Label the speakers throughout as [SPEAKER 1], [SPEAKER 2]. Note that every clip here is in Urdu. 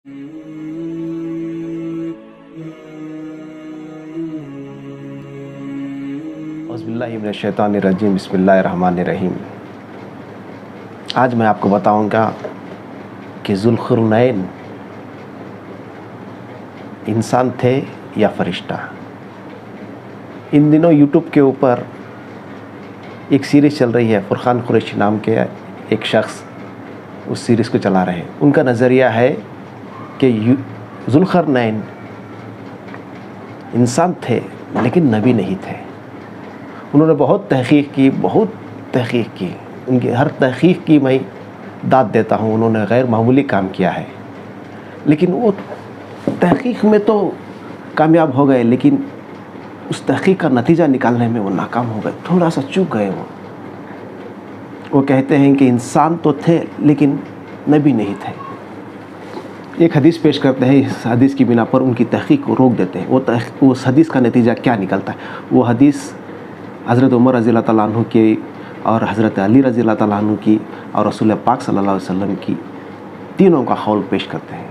[SPEAKER 1] اعوذ باللہ من الشیطان الرجیم، بسم اللہ الرحمن الرحیم۔ آج میں آپ کو بتاؤں گا کہ ذوالقرنین انسان تھے یا فرشتہ۔ ان دنوں یوٹیوب کے اوپر ایک سیریز چل رہی ہے، فرقان قریشی نام کے ایک شخص اس سیریز کو چلا رہے ہیں۔ ان کا نظریہ ہے کہ ذوالقرنین انسان تھے لیکن نبی نہیں تھے۔ انہوں نے بہت تحقیق کی، ان کی ہر تحقیق کی میں داد دیتا ہوں، انہوں نے غیر معمولی کام کیا ہے، لیکن وہ تحقیق میں تو کامیاب ہو گئے، لیکن اس تحقیق کا نتیجہ نکالنے میں وہ ناکام ہو گئے، تھوڑا سا چوک گئے۔ وہ کہتے ہیں کہ انسان تو تھے لیکن نبی نہیں تھے۔ ایک حدیث پیش کرتے ہیں، اس حدیث کی بنا پر ان کی تحقیق کو روک دیتے ہیں۔ اس حدیث کا نتیجہ کیا نکلتا ہے؟ وہ حدیث حضرت عمر رضی اللہ تعالیٰ عنہ کی اور حضرت علی رضی اللہ تعالیٰ عنہ کی اور رسول پاک صلی اللہ علیہ وسلم کی، تینوں کا قول پیش کرتے ہیں۔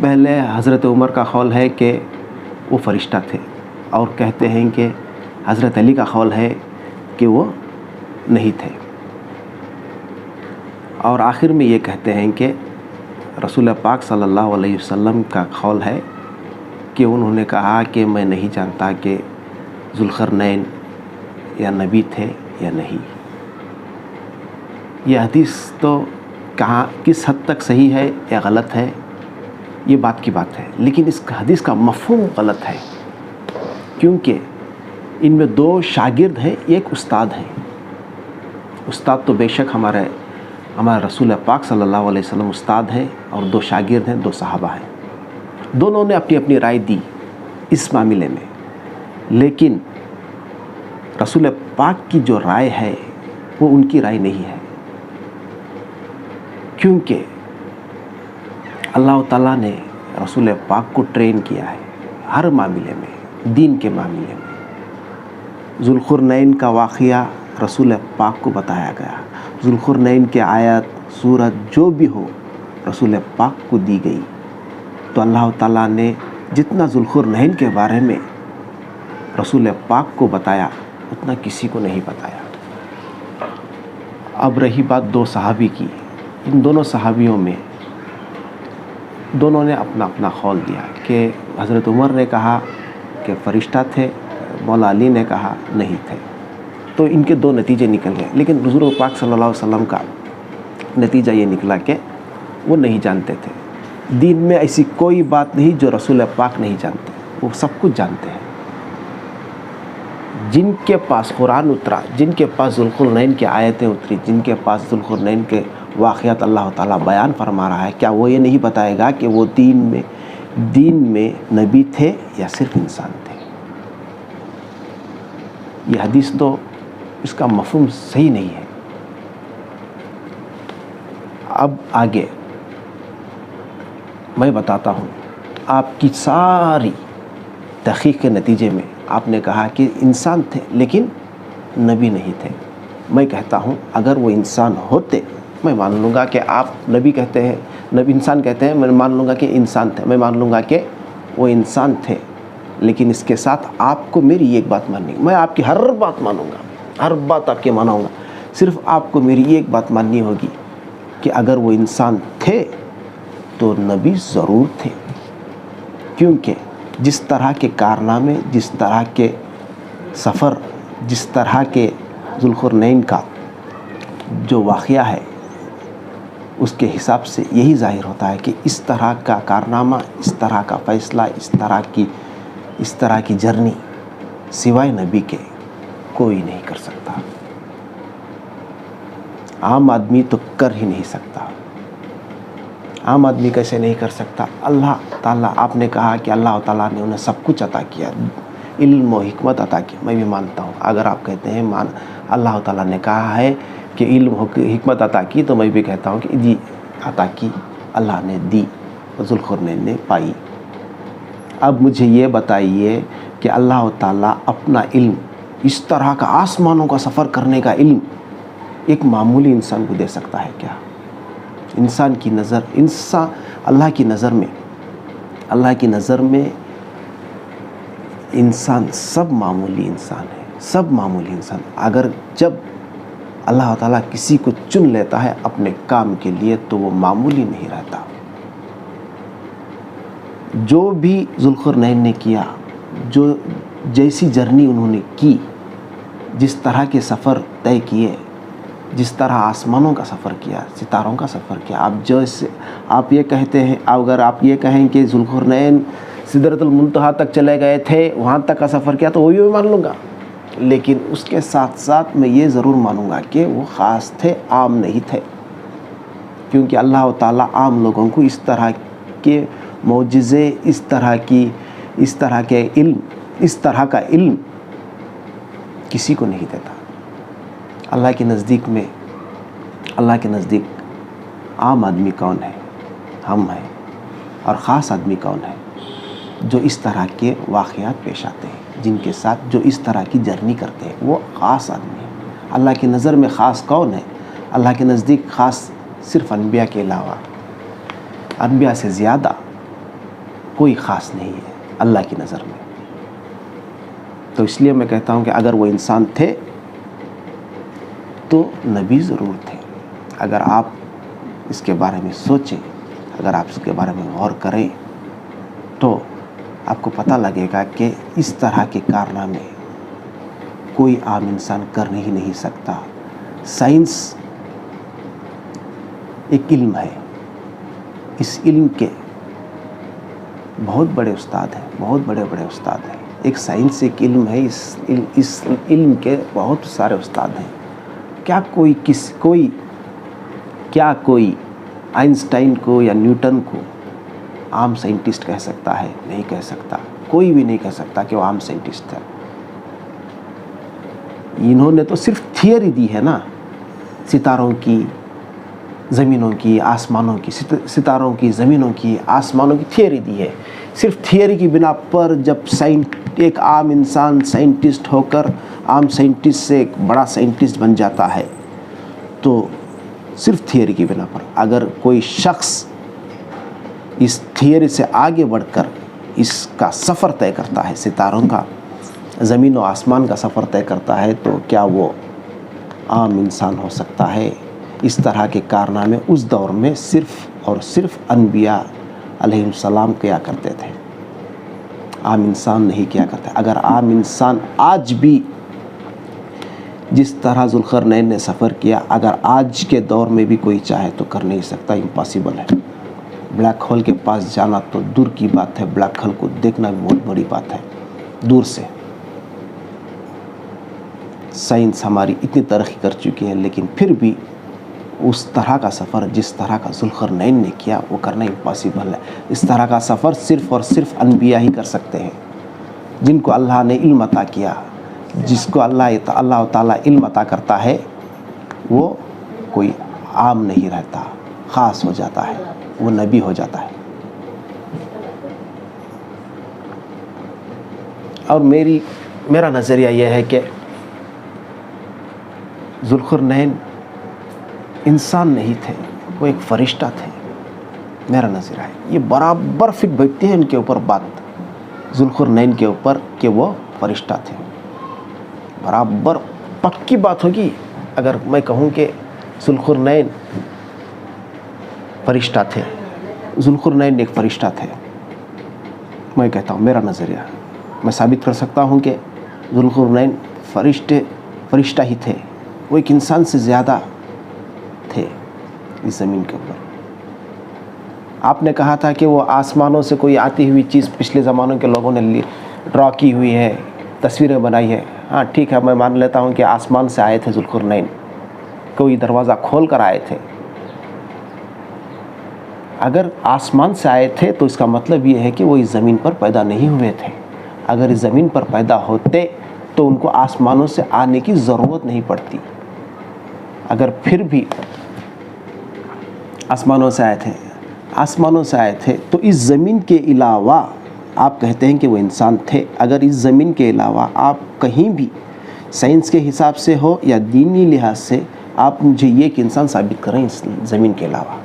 [SPEAKER 1] پہلے حضرت عمر کا قول ہے کہ وہ فرشتہ تھے، اور کہتے ہیں کہ حضرت علی کا قول ہے کہ وہ نہیں تھے، اور آخر میں یہ کہتے ہیں کہ رسول پاک صلی اللہ علیہ وسلم کا قول ہے کہ انہوں نے کہا کہ میں نہیں جانتا کہ ذوالقرنین یا نبی تھے یا نہیں۔ یہ حدیث تو کہاں کس حد تک صحیح ہے یا غلط ہے، یہ بات کی بات ہے، لیکن اس حدیث کا مفہوم غلط ہے، کیونکہ ان میں دو شاگرد ہیں، ایک استاد ہے۔ استاد تو بے شک ہمارے رسول پاک صلی اللہ علیہ وسلم استاد ہیں، اور دو شاگرد ہیں، دو صحابہ ہیں۔ دونوں نے اپنی اپنی رائے دی اس معاملے میں، لیکن رسول پاک کی جو رائے ہے وہ ان کی رائے نہیں ہے، کیونکہ اللہ تعالیٰ نے رسول پاک کو ٹرین کیا ہے ہر معاملے میں، دین کے معاملے میں۔ ذوالقرنین کا واقعہ رسول پاک کو بتایا گیا، ذوالقرنین کے آیت سورت جو بھی ہو رسول پاک کو دی گئی، تو اللہ تعالیٰ نے جتنا ذوالقرنین کے بارے میں رسول پاک کو بتایا اتنا کسی کو نہیں بتایا۔ اب رہی بات دو صحابی کی، ان دونوں صحابیوں میں دونوں نے اپنا اپنا قول دیا کہ حضرت عمر نے کہا کہ فرشتہ تھے، مولا علی نے کہا نہیں تھے، تو ان کے دو نتیجے نکل گئے، لیکن حضور پاک صلی اللہ علیہ وسلم کا نتیجہ یہ نکلا کہ وہ نہیں جانتے تھے۔ دین میں ایسی کوئی بات نہیں جو رسول پاک نہیں جانتے، وہ سب کچھ جانتے ہیں۔ جن کے پاس قرآن اترا، جن کے پاس ذوالقرنین کی آیتیں اتری، جن کے پاس ذوالقرنین کے واقعات اللہ تعالیٰ بیان فرما رہا ہے، کیا وہ یہ نہیں بتائے گا کہ وہ دین میں نبی تھے یا صرف انسان تھے؟ یہ حدیث تو اس کا مفہوم صحیح نہیں ہے۔ اب آگے میں بتاتا ہوں، آپ کی ساری تحقیق کے نتیجے میں آپ نے کہا کہ انسان تھے لیکن نبی نہیں تھے۔ میں کہتا ہوں اگر وہ انسان ہوتے میں مان لوں گا کہ آپ نبی کہتے ہیں، نبی انسان کہتے ہیں، میں مان لوں گا کہ انسان تھے، میں مان لوں گا کہ وہ انسان تھے، لیکن اس کے ساتھ آپ کو میری ایک بات ماننی، میں آپ کی ہر بات مانوں گا، ہر بات آپ کی مانوں گا، صرف آپ کو میری ایک بات ماننی ہوگی کہ اگر وہ انسان تھے تو نبی ضرور تھے، کیونکہ جس طرح کے کارنامے، جس طرح کے سفر، جس طرح کے ذوالقرنین کا جو واقعہ ہے، اس کے حساب سے یہی ظاہر ہوتا ہے کہ اس طرح کا کارنامہ، اس طرح کا فیصلہ، اس طرح کی جرنی سوائے نبی کے کوئی نہیں کر سکتا، عام آدمی تو کر ہی نہیں سکتا۔ عام آدمی کیسے نہیں کر سکتا؟ اللہ تعالیٰ، آپ نے کہا کہ اللہ تعالیٰ نے انہیں سب کچھ عطا کیا، علم و حکمت عطا کی، میں بھی مانتا ہوں۔ اگر آپ کہتے ہیں اللہ تعالیٰ نے کہا ہے کہ علم و حکمت عطا کی، تو میں بھی کہتا ہوں کہ جی عطا کی، اللہ نے دی، ذوالقرنین نے پائی۔ اب مجھے یہ بتائیے کہ اللہ تعالیٰ اپنا علم، اس طرح کا آسمانوں کا سفر کرنے کا علم ایک معمولی انسان کو دے سکتا ہے کیا؟ انسان کی نظر اللہ کی نظر میں انسان سب معمولی انسان ہے، سب معمولی انسان. اگر جب اللہ تعالیٰ کسی کو چن لیتا ہے اپنے کام کے لیے تو وہ معمولی نہیں رہتا. جو بھی ذوالقرنین نے کیا، جو جیسی جرنی انہوں نے کی، جس طرح کے سفر طے کیے، جس طرح آسمانوں کا سفر کیا، ستاروں کا سفر کیا، آپ یہ کہتے ہیں، اگر آپ یہ کہیں کہ ذوالقرنین سدرۃ المنتہا تک چلے گئے تھے، وہاں تک کا سفر کیا، تو وہ بھی مان لوں گا. لیکن اس کے ساتھ ساتھ میں یہ ضرور مانوں گا کہ وہ خاص تھے، عام نہیں تھے. کیونکہ اللہ تعالیٰ عام لوگوں کو اس طرح کے معجزے، اس طرح کا علم کسی کو نہیں دیتا. اللہ کے نزدیک عام آدمی کون ہے؟ ہم ہیں. اور خاص آدمی کون ہے؟ جو اس طرح کے واقعات پیش آتے ہیں، جن کے ساتھ جو اس طرح کی جرنی کرتے ہیں، وہ خاص آدمی ہے. اللہ کی نظر میں خاص کون ہے؟ اللہ کے نزدیک خاص صرف انبیاء کے علاوہ، انبیاء سے زیادہ کوئی خاص نہیں ہے اللہ کی نظر میں. تو اس لیے میں کہتا ہوں کہ اگر وہ انسان تھے تو نبی ضرور تھے. اگر آپ اس کے بارے میں سوچیں، اگر آپ اس کے بارے میں غور کریں تو آپ کو پتہ لگے گا کہ اس طرح کے کارنامے کوئی عام انسان کر ہی نہیں سکتا. سائنس ایک علم ہے، اس علم کے بہت بڑے استاد ہیں، بہت بڑے استاد ہیں. ایک سائنس ایک علم ہے، اس علم کے بہت سارے استاد ہیں. کیا کوئی آئنسٹائن کو یا نیوٹن کو عام سائنٹسٹ کہہ سکتا ہے؟ نہیں کہہ سکتا. کوئی بھی نہیں کہہ سکتا کہ وہ عام سائنٹسٹ ہے. انہوں نے تو صرف تھیوری دی ہے نا، ستاروں کی، زمینوں کی، آسمانوں کی، ستاروں کی، زمینوں کی، آسمانوں کی تھیوری دی ہے. صرف تھیوری کی بنا پر جب ایک عام انسان سائنٹسٹ ہو کر عام سائنٹسٹ سے ایک بڑا سائنٹسٹ بن جاتا ہے تو صرف تھیوری کی بنا پر. اگر کوئی شخص اس تھیوری سے آگے بڑھ کر اس کا سفر طے کرتا ہے، ستاروں کا، زمین و آسمان کا سفر طے کرتا ہے، تو کیا وہ عام انسان ہو سکتا ہے؟ اس طرح کے کارنامے اس دور میں صرف اور صرف انبیاء علیہ السلام کیا کرتے تھے، عام انسان نہیں کیا کرتے. اگر عام انسان آج بھی جس طرح ذوالقرنین نے سفر کیا، اگر آج کے دور میں بھی کوئی چاہے تو کر نہیں سکتا. امپاسبل ہے. بلیک ہول کے پاس جانا تو دور کی بات ہے، بلیک ہول کو دیکھنا بھی بہت بڑی بات ہے دور سے. سائنس ہماری اتنی ترقی کر چکی ہے، لیکن پھر بھی اس طرح کا سفر جس طرح کا ذوالقرنین نے کیا وہ کرنا امپاسبل ہے. اس طرح کا سفر صرف اور صرف انبیاء ہی کر سکتے ہیں، جن کو اللہ نے علم عطا کیا. جس کو اللہ تعالیٰ علم عطا کرتا ہے وہ کوئی عام نہیں رہتا، خاص ہو جاتا ہے، وہ نبی ہو جاتا ہے. اور میرا نظریہ یہ ہے کہ ذوالقرنین انسان نہیں تھے، وہ ایک فرشتہ تھے. میرا نظریہ ہے یہ برابر فٹ بیٹھتی ہے ان کے اوپر بات، ذوالقرنین کے اوپر، کہ وہ فرشتہ تھے. برابر پکی بات ہوگی اگر میں کہوں کہ ذوالقرنین فرشتہ تھے. ذوالقرنین ایک فرشتہ تھے. میں کہتا ہوں، میرا نظریہ، میں ثابت کر سکتا ہوں کہ ذوالقرنین فرشتہ ہی تھے. وہ ایک انسان سے زیادہ تھے اس زمین کے اوپر. آپ نے کہا تھا کہ وہ آسمانوں سے کوئی آتی ہوئی چیز پچھلے زمانوں کے لوگوں نے ڈرا کی ہوئی ہے، تصویریں بنائی ہے. ہاں ٹھیک ہے، میں مان لیتا ہوں کہ آسمان سے آئے تھے ذوالقرنین، کوئی دروازہ کھول کر آئے تھے. اگر آسمان سے آئے تھے تو اس کا مطلب یہ ہے کہ وہ اس زمین پر پیدا نہیں ہوئے تھے. اگر اس زمین پر پیدا ہوتے تو ان کو آسمانوں سے آنے کی ضرورت نہیں پڑتی. اگر پھر بھی آسمانوں سے آئے تھے تو اس زمین کے علاوہ آپ کہتے ہیں کہ وہ انسان تھے. اگر اس زمین کے علاوہ آپ کہیں بھی سائنس کے حساب سے ہو یا دینی لحاظ سے آپ مجھے یہ کہ انسان ثابت کریں اس زمین کے علاوہ.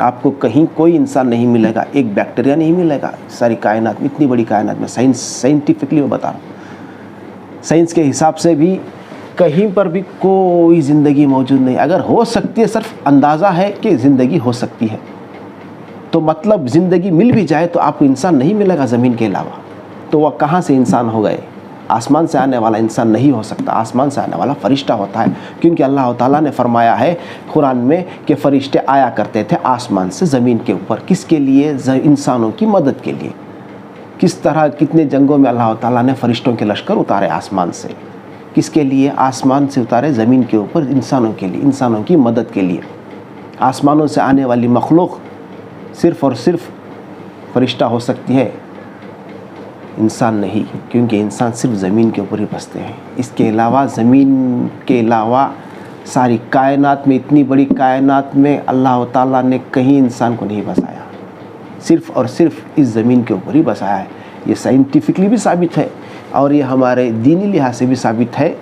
[SPEAKER 1] آپ کو کہیں کوئی انسان نہیں ملے گا، ایک بیکٹیریا نہیں ملے گا ساری کائنات میں، اتنی بڑی کائنات میں. سائنٹیفکلی میں بتا رہا ہوں، سائنس کے حساب سے بھی کہیں پر بھی کوئی زندگی موجود نہیں. اگر ہو سکتی ہے صرف اندازہ ہے کہ زندگی ہو سکتی ہے، تو مطلب زندگی مل بھی جائے تو آپ کو انسان نہیں ملے گا زمین کے علاوہ. تو وہ کہاں سے انسان ہو گئے؟ آسمان سے آنے والا انسان نہیں ہو سکتا، آسمان سے آنے والا فرشتہ ہوتا ہے. کیونکہ اللہ تعالیٰ نے فرمایا ہے قرآن میں کہ فرشتے آیا کرتے تھے آسمان سے زمین کے اوپر. کس کے لیے؟ انسانوں کی مدد کے لیے. کس طرح کتنے جنگوں میں اللہ تعالیٰ نے فرشتوں کے لشکر اتارے آسمان سے. کس کے لیے؟ آسمان سے اتارے زمین کے اوپر انسانوں کے لیے، انسانوں کی مدد کے لیے. آسمانوں سے آنے والی مخلوق صرف اور صرف فرشتہ ہو سکتی ہے، انسان نہیں. کیونکہ انسان صرف زمین کے اوپر ہی بستے ہیں. اس کے علاوہ، زمین کے علاوہ ساری کائنات میں، اتنی بڑی کائنات میں اللہ تعالیٰ نے کہیں انسان کو نہیں بسایا، صرف اور صرف اس زمین کے اوپر ہی بسایا ہے. یہ سائنٹیفکلی بھی ثابت ہے اور یہ ہمارے دینی لحاظ سے بھی ثابت ہے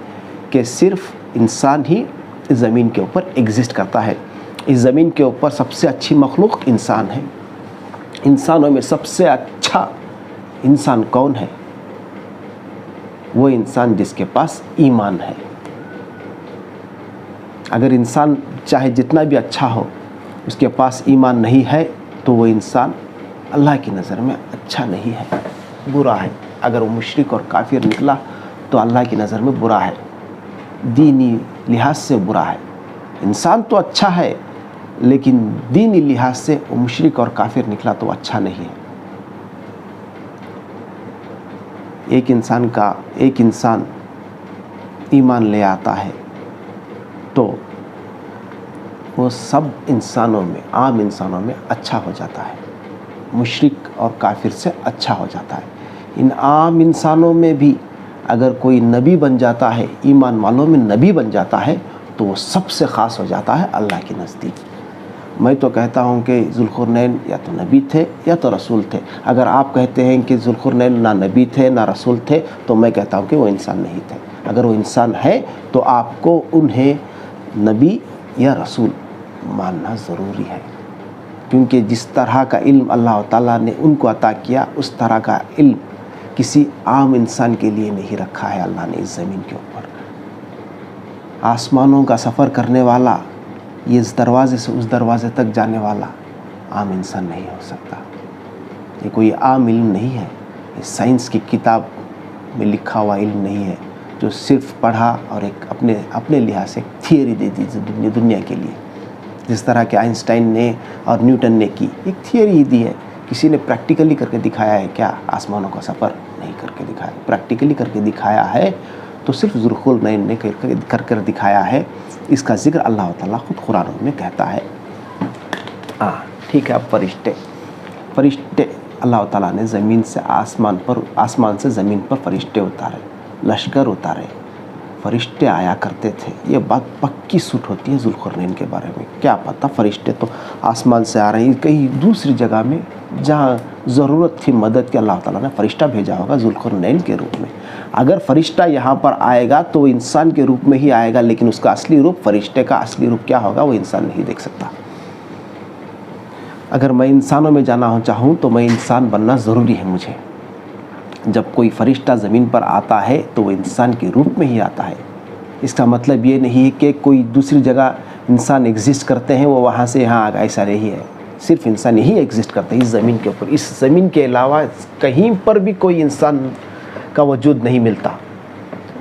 [SPEAKER 1] کہ صرف انسان ہی اس زمین کے اوپر ایگزسٹ کرتا ہے. اس زمین کے اوپر سب سے اچھی مخلوق انسان ہے. انسانوں میں سب سے اچھا انسان کون ہے؟ وہ انسان جس کے پاس ایمان ہے. اگر انسان چاہے جتنا بھی اچھا ہو، اس کے پاس ایمان نہیں ہے تو وہ انسان اللہ کی نظر میں اچھا نہیں ہے، برا ہے. اگر وہ مشرک اور کافر نکلا تو اللہ کی نظر میں برا ہے، دینی لحاظ سے برا ہے. انسان تو اچھا ہے لیکن دینی لحاظ سے وہ مشرک اور کافر نکلا تو اچھا نہیں ہے. ایک انسان ایمان لے آتا ہے تو وہ سب انسانوں میں، عام انسانوں میں اچھا ہو جاتا ہے، مشرک اور کافر سے اچھا ہو جاتا ہے. ان عام انسانوں میں بھی اگر کوئی نبی بن جاتا ہے، ایمان والوں میں نبی بن جاتا ہے تو وہ سب سے خاص ہو جاتا ہے اللہ کے نزدیک. میں تو کہتا ہوں کہ ذوالقرنین یا تو نبی تھے یا تو رسول تھے. اگر آپ کہتے ہیں کہ ذوالقرنین نہ نبی تھے نہ رسول تھے تو میں کہتا ہوں کہ وہ انسان نہیں تھے. اگر وہ انسان ہے تو آپ کو انہیں نبی یا رسول ماننا ضروری ہے. کیونکہ جس طرح کا علم اللہ تعالیٰ نے ان کو عطا کیا، اس طرح کا علم کسی عام انسان کے لیے نہیں رکھا ہے اللہ نے اس زمین کے اوپر. آسمانوں کا سفر کرنے والا، یہ اس دروازے سے اس دروازے تک جانے والا عام انسان نہیں ہو سکتا. یہ کوئی عام علم نہیں ہے، یہ سائنس کی کتاب میں لکھا ہوا علم نہیں ہے جو صرف پڑھا اور ایک اپنے لحاظ سے ایک تھیوری دے دی دنیا کے لیے. جس طرح کہ آئنسٹائن نے اور نیوٹن نے کی، ایک تھیوری ہی دی ہے. کسی نے پریکٹیکلی کر کے دکھایا ہے کیا؟ آسمانوں کا سفر نہیں کر کے دکھایا. پریکٹیکلی کر کے دکھایا ہے تو صرف ذوالقرنین نے کر دکھایا ہے. اس کا ذکر اللہ تعالیٰ خود قرآن میں کہتا ہے. ٹھیک ہے. اب فرشتے اللہ تعالیٰ نے زمین سے آسمان سے زمین پر فرشتے اتارے، لشکر اتارے، فرشتے آیا کرتے تھے. یہ بات پکی سوٹ ہوتی ہے ذوالقرنین کے بارے میں. کیا پتہ فرشتے تو آسمان سے آ رہے ہیں، کہیں دوسری جگہ میں جہاں ضرورت تھی مدد کی اللہ تعالیٰ نے فرشتہ بھیجا ہوگا ذوالقرنین کے روپ میں. اگر فرشتہ یہاں پر آئے گا تو وہ انسان کے روپ میں ہی آئے گا، لیکن اس کا اصلی روپ، فرشتے کا اصلی روپ کیا ہوگا وہ انسان نہیں دیکھ سکتا. اگر میں انسانوں میں جانا چاہوں تو میں انسان بننا ضروری ہے مجھے. جب کوئی فرشتہ زمین پر آتا ہے تو وہ انسان کے روپ میں ہی آتا ہے. اس کا مطلب یہ نہیں ہے کہ کوئی دوسری جگہ انسان ایگزسٹ کرتے ہیں وہ وہاں سے یہاں آ گئے، ایسا نہیں ہے. صرف انسان ہی ایگزسٹ کرتے ہیں اس زمین کے اوپر. اس زمین کے علاوہ کہیں پر بھی کوئی انسان کا وجود نہیں ملتا.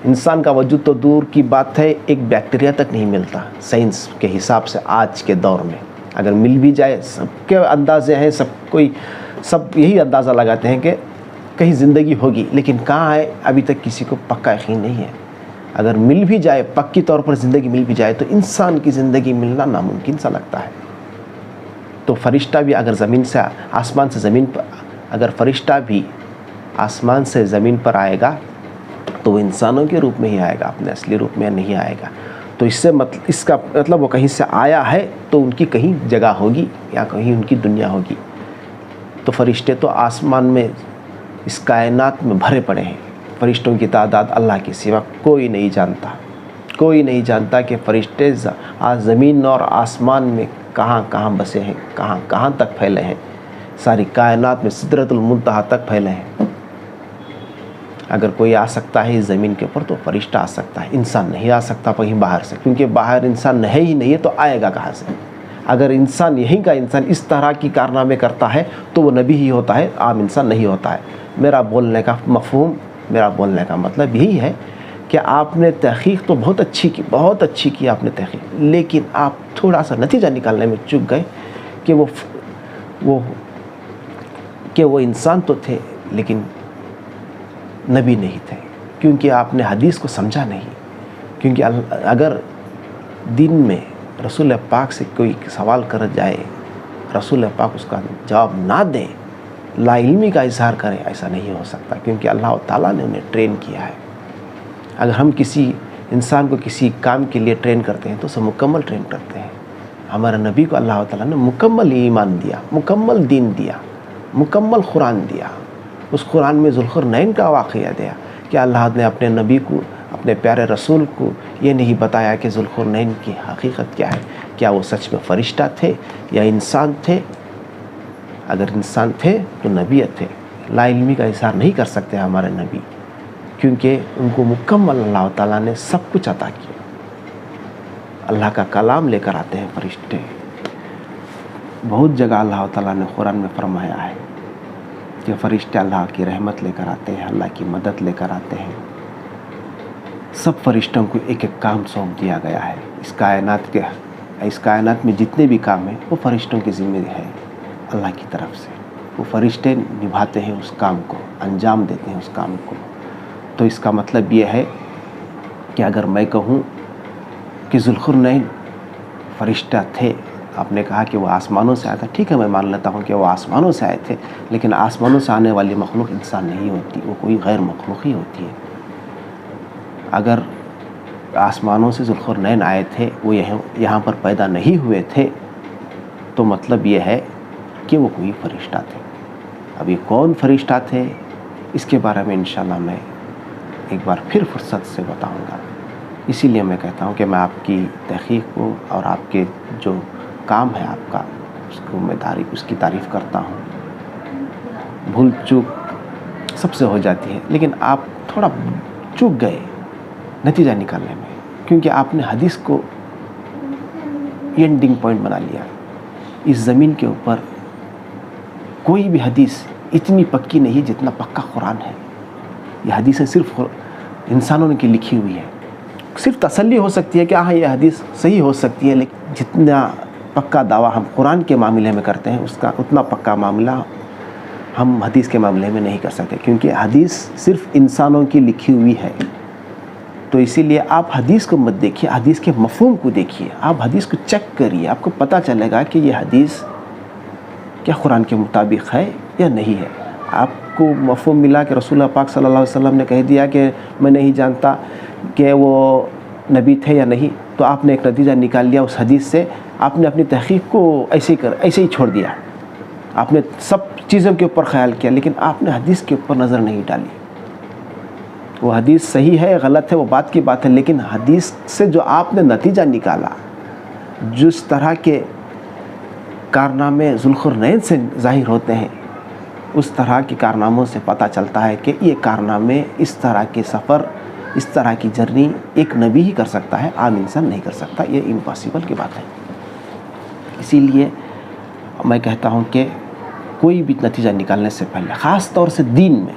[SPEAKER 1] انسان کا وجود تو دور کی بات ہے، ایک بیکٹیریا تک نہیں ملتا سائنس کے حساب سے آج کے دور میں. اگر مل بھی جائے، سب کے اندازے ہیں، سب یہی اندازہ لگاتے ہیں کہ کہیں زندگی ہوگی، لیکن کہاں ہے ابھی تک کسی کو پکا یقین نہیں ہے. اگر مل بھی جائے، پکی طور پر زندگی مل بھی جائے تو انسان کی زندگی ملنا ناممکن سا لگتا ہے. تو فرشتہ بھی اگر آسمان سے زمین پر، اگر فرشتہ بھی آسمان سے زمین پر آئے گا تو وہ انسانوں کے روپ میں ہی آئے گا، اپنے اصلی روپ میں نہیں آئے گا. تو اس کا مطلب وہ کہیں سے آیا ہے تو ان کی کہیں جگہ ہوگی یا کہیں ان کی دنیا ہوگی. تو فرشتے تو آسمان میں اس کائنات میں بھرے پڑے ہیں. فرشتوں کی تعداد اللہ کے سوا کوئی نہیں جانتا. کوئی نہیں جانتا کہ فرشتے زمین اور آسمان میں کہاں کہاں بسے ہیں، کہاں کہاں تک پھیلے ہیں، ساری کائنات میں سدرۃ المنتہا تک پھیلے ہیں۔ اگر کوئی آ سکتا ہے اس زمین کے اوپر تو فرشتہ آ سکتا ہے، انسان نہیں آ سکتا کہیں باہر سے، کیونکہ باہر انسان ہے ہی نہیں ہے تو آئے گا کہاں سے؟ اگر انسان یہیں کا انسان اس طرح کی کارنامے کرتا ہے تو وہ نبی ہی ہوتا ہے، عام انسان نہیں ہوتا ہے۔ میرا بولنے کا مفہوم، میرا بولنے کا مطلب یہی ہے کہ آپ نے تحقیق تو بہت اچھی کی آپ نے تحقیق، لیکن آپ تھوڑا سا نتیجہ نکالنے میں چک گئے کہ وہ انسان تو تھے لیکن نبی نہیں تھے، کیونکہ آپ نے حدیث کو سمجھا نہیں۔ کیونکہ اگر دین میں رسول پاک سے کوئی سوال کر جائے، رسول پاک اس کا جواب نہ دیں، لا علمی کا اظہار کریں، ایسا نہیں ہو سکتا، کیونکہ اللہ تعالیٰ نے انہیں ٹرین کیا ہے۔ اگر ہم کسی انسان کو کسی کام کے لیے ٹرین کرتے ہیں تو اسے مکمل ٹرین کرتے ہیں۔ ہمارے نبی کو اللہ تعالیٰ نے مکمل ایمان دیا، مکمل دین دیا، مکمل قرآن دیا۔ اس قرآن میں ذوالقرنین کا واقعہ دیا کہ اللہ نے اپنے نبی کو، اپنے پیارے رسول کو یہ نہیں بتایا کہ ذوالقرنین کی حقیقت کیا ہے، کیا وہ سچ میں فرشتہ تھے یا انسان تھے۔ اگر انسان تھے تو نبی تھے، لا علمی کا اظہار نہیں کر سکتے ہمارے نبی، کیونکہ ان کو مکمل اللہ تعالیٰ نے سب کچھ عطا کیا۔ اللہ کا کلام لے کر آتے ہیں فرشتے۔ بہت جگہ اللہ تعالیٰ نے قرآن میں فرمایا ہے کہ فرشتے اللہ کی رحمت لے کر آتے ہیں، اللہ کی مدد لے کر آتے ہیں۔ سب فرشتوں کو ایک ایک کام سونپ دیا گیا ہے۔ اس کائنات میں جتنے بھی کام ہیں وہ فرشتوں کی ذمہ ہے اللہ کی طرف سے۔ وہ فرشتے نبھاتے ہیں اس کام کو، انجام دیتے ہیں اس کام کو۔ تو اس کا مطلب یہ ہے کہ اگر میں کہوں کہ ذوالقرنین فرشتہ تھے، آپ نے کہا کہ وہ آسمانوں سے آیا تھا، ٹھیک ہے، میں مان لیتا ہوں کہ وہ آسمانوں سے آئے تھے، لیکن آسمانوں سے آنے والی مخلوق انسان نہیں ہوتی، وہ کوئی غیر مخلوق ہی ہوتی ہے۔ اگر آسمانوں سے ذوالقرنین آئے تھے، وہ یہاں پر پیدا نہیں ہوئے تھے، تو مطلب یہ ہے کہ وہ کوئی فرشتہ تھے۔ اب یہ کون فرشتہ تھے اس کے بارے میں انشاءاللہ میں ایک بار پھر فرصت سے بتاؤں گا۔ اسی لیے میں کہتا ہوں کہ میں آپ کی تحقیق کو اور آپ کے جو کام ہے آپ کا، اس کی تعریف کرتا ہوں۔ بھول چوک سب سے ہو جاتی ہے، لیکن آپ تھوڑا چوک گئے نتیجہ نکالنے میں، کیونکہ آپ نے حدیث کو اینڈنگ پوائنٹ بنا لیا۔ اس زمین کے اوپر کوئی بھی حدیث اتنی پکی نہیں جتنا پکا قرآن ہے۔ یہ حدیثیں صرف انسانوں نے کی لکھی ہوئی ہے۔ صرف تسلی ہو سکتی ہے کہ ہاں یہ حدیث صحیح ہو سکتی ہے، لیکن جتنا پکا دعویٰ ہم قرآن کے معاملے میں کرتے ہیں اس کا اتنا پکا معاملہ ہم حدیث کے معاملے میں نہیں کر سکتے، کیونکہ حدیث صرف انسانوں کی لکھی ہوئی ہے۔ تو اسی لیے آپ حدیث کو مت دیکھیے، حدیث کے مفہوم کو دیکھیے، آپ حدیث کو چیک کریے، آپ کو پتہ چلے گا کہ یہ حدیث کیا قرآن کے مطابق ہے یا نہیں ہے۔ آپ کو مفہوم ملا کہ رسول اللہ پاک صلی اللہ علیہ وسلم نے کہہ دیا کہ میں نہیں جانتا کہ وہ نبی تھے یا نہیں، تو آپ نے ایک نتیجہ نکال لیا اس حدیث سے، آپ نے اپنی تحقیق کو ایسے ہی چھوڑ دیا۔ آپ نے سب چیزوں کے اوپر خیال کیا، لیکن آپ نے حدیث کے اوپر نظر نہیں ڈالی۔ وہ حدیث صحیح ہے غلط ہے وہ بات کی بات ہے، لیکن حدیث سے جو آپ نے نتیجہ نکالا، جس طرح کے کارنامے ذوالقرنین سے ظاہر ہوتے ہیں، اس طرح کے کارناموں سے پتہ چلتا ہے کہ یہ کارنامے، اس طرح کے سفر، اس طرح کی جرنی ایک نبی ہی کر سکتا ہے، عام انسان نہیں کر سکتا، یہ امپاسبل کی بات ہے۔ اسی لیے میں کہتا ہوں کہ کوئی بھی نتیجہ نکالنے سے پہلے، خاص طور سے دین میں،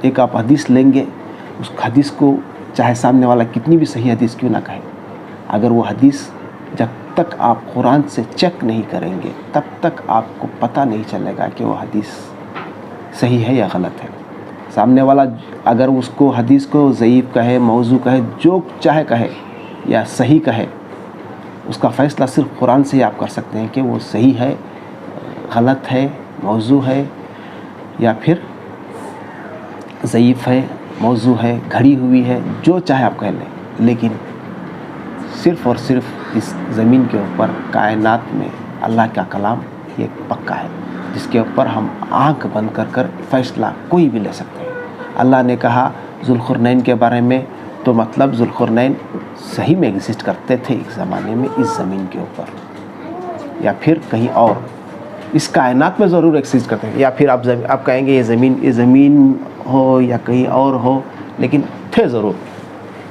[SPEAKER 1] ایک آپ حدیث لیں گے، اس حدیث کو چاہے سامنے والا کتنی بھی صحیح حدیث کیوں نہ کہے، اگر وہ حدیث جب تک آپ قرآن سے چیک نہیں کریں گے تب تک آپ کو پتہ نہیں چلے گا کہ وہ حدیث صحیح ہے یا غلط ہے۔ سامنے والا اگر اس کو حدیث کو ضعیف کہے، موضوع کہے، جو چاہے کہے یا صحیح کہے، اس کا فیصلہ صرف قرآن سے ہی آپ کر سکتے ہیں کہ وہ صحیح ہے، غلط ہے، موضوع ہے یا پھر ضعیف ہے، موضوع ہے، گھڑی ہوئی ہے، جو چاہے آپ کہہ لیں، لیکن صرف اور صرف اس زمین کے اوپر کائنات میں اللہ کا کلام یہ پکا ہے، جس کے اوپر ہم آنکھ بند کر کر فیصلہ کوئی بھی لے سکتے ہیں۔ اللہ نے کہا ذوالقرنین کے بارے میں، تو مطلب ذوالقرنین صحیح میں ایگزسٹ کرتے تھے ایک زمانے میں اس زمین کے اوپر۔ یا پھر کہیں اور اس کائنات میں ضرور ایگزسٹ کرتے ہیں، یا پھر آپ کہیں گے یہ زمین ہو یا کہیں اور ہو، لیکن تھے ضرور،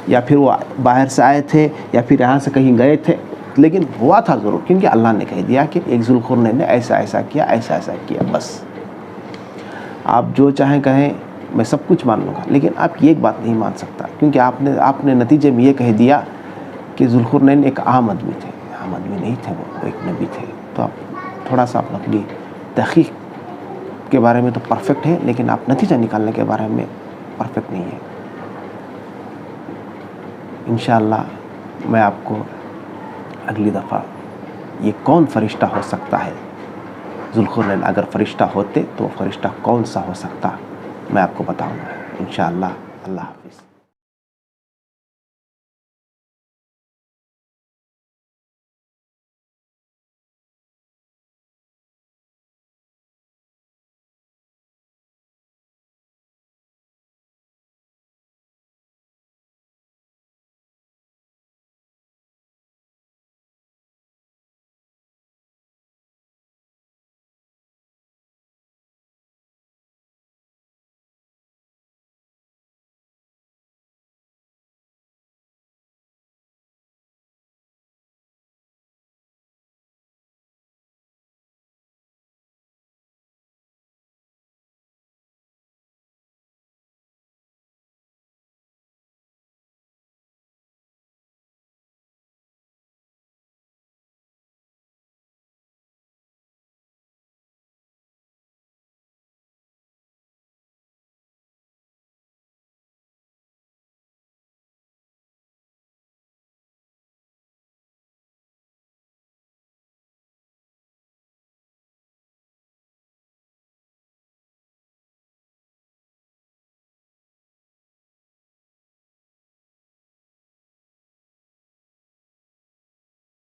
[SPEAKER 1] یا پھر وہ باہر سے آئے تھے یا پھر یہاں سے کہیں گئے تھے، لیکن ہوا تھا ضرور، کیونکہ اللہ نے کہہ دیا کہ ایک ذوالقرنین نے ایسا ایسا کیا، ایسا ایسا کیا. بس آپ جو چاہیں کہیں، میں سب کچھ مان لوں گا، لیکن آپ یہ ایک بات نہیں مان سکتا، کیونکہ آپ نے نتیجے میں یہ کہہ دیا کہ ذوالقرنین ایک عام آدمی تھے. عام آدمی نہیں تھے، وہ ایک نبی تھے. تو آپ تھوڑا سا اپنی تحقیق کے بارے میں تو پرفیکٹ ہے، لیکن آپ نتیجہ نکالنے کے بارے میں پرفیکٹ نہیں ہے. انشاءاللہ میں آپ کو اگلی دفعہ یہ کون فرشتہ ہو سکتا ہے، ذوالقرنین اگر فرشتہ ہوتے تو وہ فرشتہ کون سا ہو سکتا، میں آپ کو بتاؤں گا انشاءاللہ. اللہ حافظ.